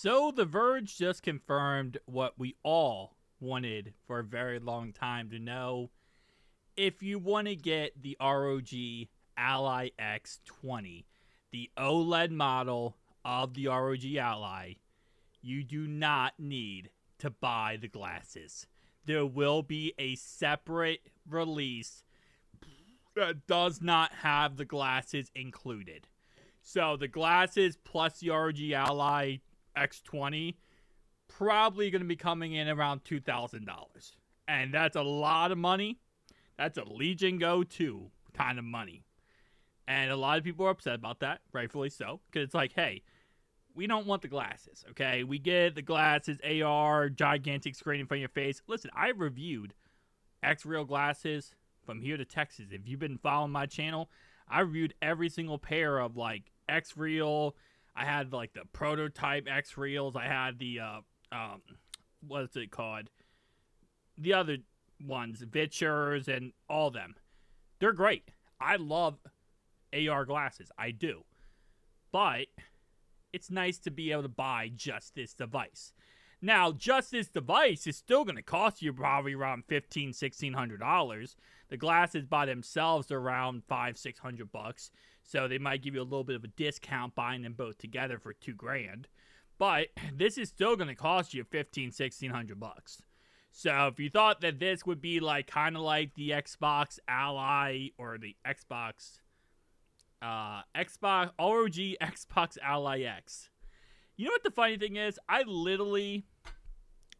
So The Verge just confirmed what we all wanted for a very long time to know. If you want to get the ROG Ally X20, the OLED model of the ROG Ally, you do not need to buy the glasses. There will be a separate release that does not have the glasses included. So the glasses plus the ROG Ally X20 probably going to be coming in around $2,000. And that's a lot of money. That's a Legion Go 2 kind of money. And a lot of people are upset about that, rightfully so. Because it's like, hey, we don't want the glasses, okay? We get the glasses, AR, gigantic screen in front of your face. Listen, I reviewed X-Real glasses from here to Texas. If you've been following my channel, I reviewed every single pair of, like, X-Real. I had, like, the prototype X-Reals. I had the, what is it called? The other ones, Vitchers and all them. They're great. I love AR glasses. I do. But it's nice to be able to buy just this device. Now, just this device is still going to cost you probably around $1,500, $1,600. The glasses by themselves are around $500-$600, so they might give you a little bit of a discount buying them both together for $2,000. But this is still going to cost you $1,500, $1,600. So if you thought that this would be like kind of like the Xbox Ally or the Xbox ROG Xbox Ally X. You know what the funny thing is? I literally...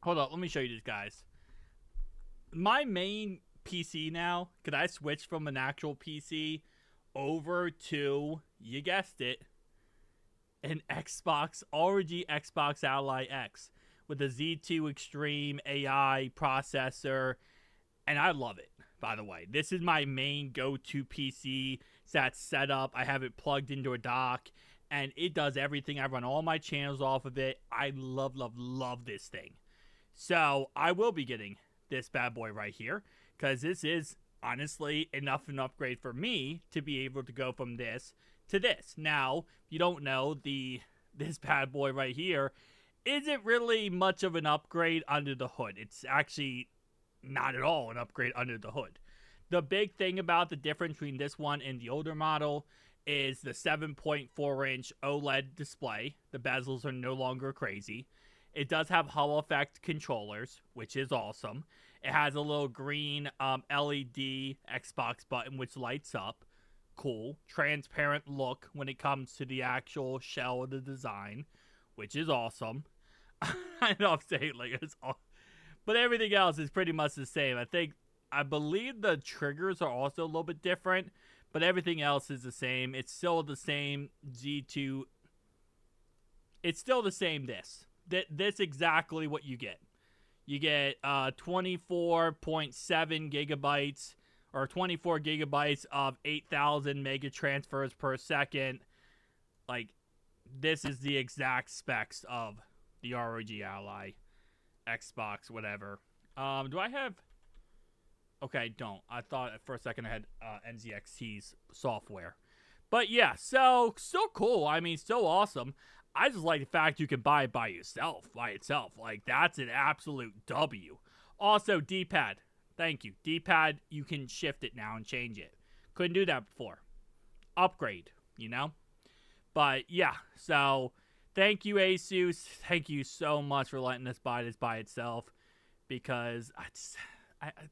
Hold on, let me show you this, guys. My main PC now, because I switched from an actual PC over to, you guessed it, an Xbox, ROG Xbox Ally X with a Z2 Extreme AI processor, and I love it, by the way. This is my main go-to PC that's set up. I have it plugged into a dock, and it does everything. I run all my channels off of it. I love, love, love this thing. So I will be getting this bad boy right here, because this is honestly enough an upgrade for me to be able to go from this to this. Now, if you don't know, this bad boy right here isn't really much of an upgrade under the hood. It's actually not at all an upgrade under the hood. The big thing about the difference between this one and the older model is the 7.4-inch OLED display. The bezels are no longer crazy. It does have Hall effect controllers, which is awesome. It has a little green LED Xbox button which lights up. Cool. Transparent look when it comes to the actual shell of the design, which is awesome. I know I'm saying like it's awesome. But everything else is pretty much the same. I believe the triggers are also a little bit different, but everything else is the same. It's still the same Z2. It's still the same this. This exactly what you get. You get 24.7 gigabytes or 24 gigabytes of 8,000 mega transfers per second. Like, this is the exact specs of the ROG Ally Xbox, whatever. Do I have... Okay, don't. I thought for a second I had NZXT's software. But yeah, so still cool. I mean, still awesome. I just like the fact you can buy it by itself. Like, that's an absolute W. Also, D-pad. Thank you. D-pad, you can shift it now and change it. Couldn't do that before. Upgrade, you know? But yeah, so thank you, Asus. Thank you so much for letting us buy this by itself. Because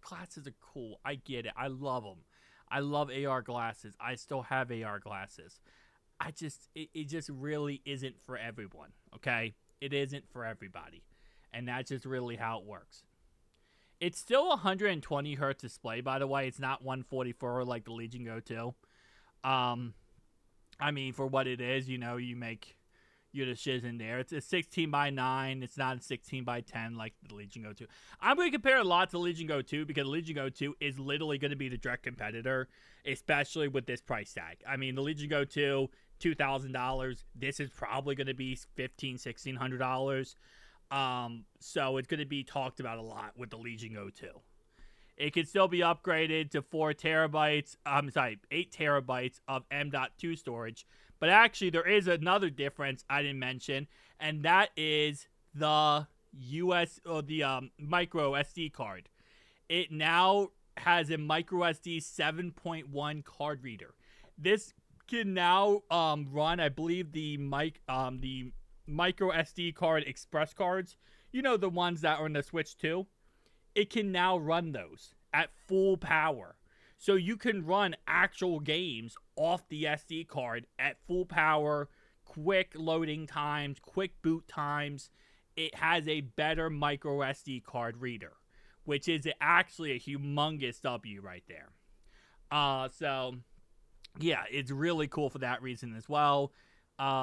glasses are cool. I get it. I love them. I love AR glasses. I still have AR glasses. It just really isn't for everyone, okay? It isn't for everybody. And that's just really how it works. It's still 120 hertz display, by the way. It's not 144 like the Legion Go 2. I mean, for what it is, you know, you make your shiz in there. It's a 16 by 9. It's not a 16 by 10 like the Legion Go 2. I'm going to compare a lot to Legion Go 2 because Legion Go 2 is literally going to be the direct competitor, especially with this price tag. I mean, the Legion Go 2, $2,000. This is probably going to be $1,500, $1,600. So it's going to be talked about a lot with the Legion Go 2. It can still be upgraded to 8 terabytes of M.2 storage, But actually, there is another difference I didn't mention, and that is the micro SD card. It now has a micro SD 7.1 card reader. This can now run, I believe, the micro SD card express cards. You know, the ones that are in the Switch 2. It can now run those at full power. So you can run actual games off the SD card at full power, quick loading times, quick boot times. It has a better micro SD card reader, which is actually a humongous W right there. So, yeah, it's really cool for that reason as well.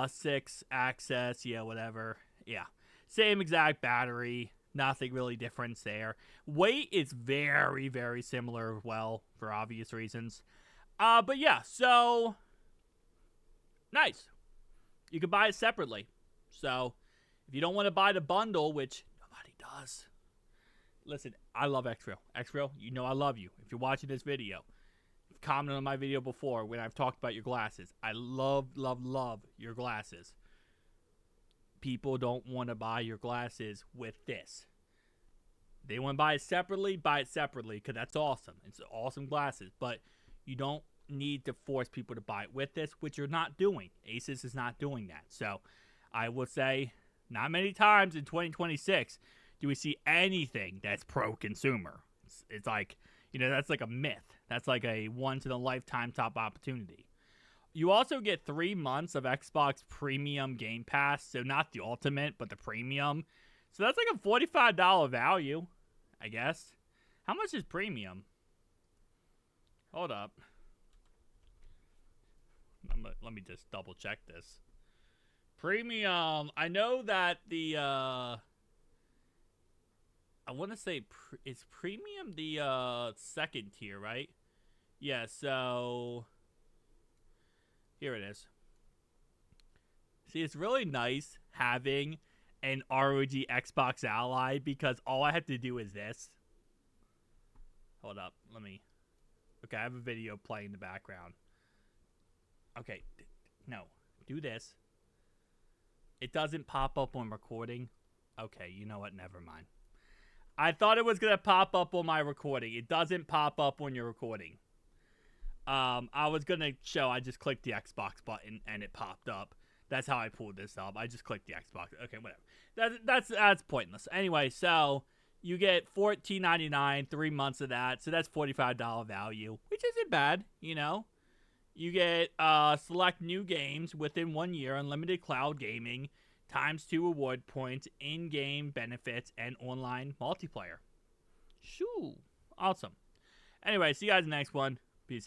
6 access, yeah, whatever. Yeah, same exact battery. Nothing really different there. Weight is very, very similar as well, for obvious reasons. But yeah, so nice. You can buy it separately. So if you don't want to buy the bundle, which nobody does. Listen, I love X-Real. X-Real, you know I love you. If you're watching this video, you've commented on my video before when I've talked about your glasses. I love, love, love your glasses. People don't want to buy your glasses with this. They want to buy it separately, because that's awesome. It's awesome glasses, but you don't need to force people to buy it with this, which you're not doing. Asus is not doing that. So I will say, not many times in 2026 do we see anything that's pro-consumer. It's like, you know, that's like a myth. That's like a once-in-a-lifetime top opportunity. You also get 3 months of Xbox Premium Game Pass. So not the Ultimate, but the Premium. So that's like a $45 value, I guess. How much is Premium? Hold up. Let me just double check this. Premium. I know that the... I want to say... Is Premium the second tier, right? Yeah, so... Here it is. See, it's really nice having an ROG Xbox Ally because all I have to do is this. Hold up. Let me... Okay, I have a video playing in the background. Okay. No. Do this. It doesn't pop up when recording. Okay, you know what? Never mind. I thought it was going to pop up on my recording. It doesn't pop up when you're recording. I was going to show, I just clicked the Xbox button and it popped up. That's how I pulled this up. I just clicked the Xbox. Okay, whatever. That's pointless. Anyway, so you get $14.99, 3 months of that. So that's $45 value, which isn't bad, you know. You get select new games within 1 year, unlimited cloud gaming, ×2 award points, in-game benefits, and online multiplayer. Shoo. Awesome. Anyway, see you guys in the next one.